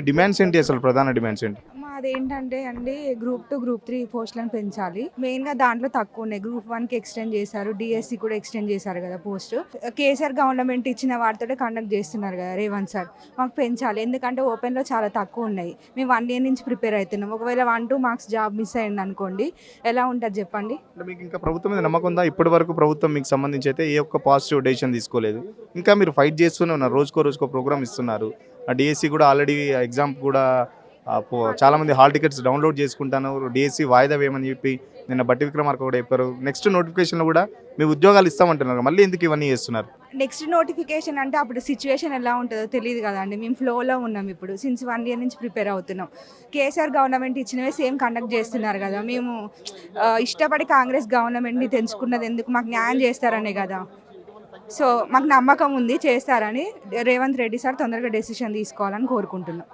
Demands ఏంటి, అసలు ప్రధాన డిమాండ్స్ ఏంటి? మాదేంటంటే అండి గ్రూప్ 2 గ్రూప్ 3 పోస్టులను పెంచాలి. మెయిన్‌గా దాంట్లో తక్కువ ఉన్నాయి. గ్రూప్ 1కి ఎక్స్టెండ్ చేశారు. డీఎస్సీ కూడా ఎక్స్టెండ్ చేశారు కదా పోస్ట్. కేసీఆర్ గవర్నమెంట్ ఇచ్చిన వాటితోటే కండక్ట్ చేస్తున్నారు కదా రేవంత్ సార్. మాకు పెంచాలి. ఎందుకంటే ఓపెన్‌లో చాలా తక్కువ ఉన్నాయి. మేము 1 ఇయర్ నుంచి ప్రిపేర్ అవుతున్నాం. ఒకవేళ 1, 2 మార్క్స్ జాబ్ మిస్ అయింది అనుకోండి ఎలా ఉంటుంది చెప్పండి? అంటే మీకు ఇంకా ప్రభుత్వం మీద నమ్మకం ఉందా? ఇప్పటి వరకు ప్రభుత్వం మీకు సంబంధించి అయితే ఏ ఒక్క పాజిటివ్ డెసిషన్ తీసుకోలేదు. ఇంకా మీరు ఫైట్ చేస్తూనే ఉన్నారు. రోజుకో ప్రోగ్రామ్ ఇస్తున్నారు. ఆ డిఎస్సి కూడా ఆల్రెడీ ఎగ్జామ్ కూడా చాలామంది హాల్ టికెట్స్ డౌన్లోడ్ చేసుకుంటున్నారు. డిఎస్సి వాయిదా వేయమని చెప్పి నిన్న బట్టి విక్రమార్క కూడా చెప్పారు. నెక్స్ట్ నోటిఫికేషన్లో కూడా మీ ఉద్యోగాలు ఇస్తామంటున్నారు. మళ్ళీ ఎందుకు ఇవన్నీ చేస్తున్నారు? నెక్స్ట్ నోటిఫికేషన్ అంటే అప్పుడు సిచ్యువేషన్ ఎలా ఉంటుందో తెలియదు కదండి. మేము ఫ్లోలో ఉన్నాం ఇప్పుడు. సిన్స్ 1 ఇయర్ నుంచి ప్రిపేర్ అవుతున్నాం. కేసీఆర్ గవర్నమెంట్ ఇచ్చినవే సేమ్ కండక్ట్ చేస్తున్నారు కదా. మేము ఇష్టపడి కాంగ్రెస్ గవర్నమెంట్ని తెంచుకున్నది ఎందుకు? మాకు న్యాయం చేస్తారనే కదా. సో మాకు నమ్మకం ఉంది చేస్తారని. రేవంత్ రెడ్డి సార్ తొందరగా డెసిషన్ తీసుకోవాలని కోరుకుంటున్నాం.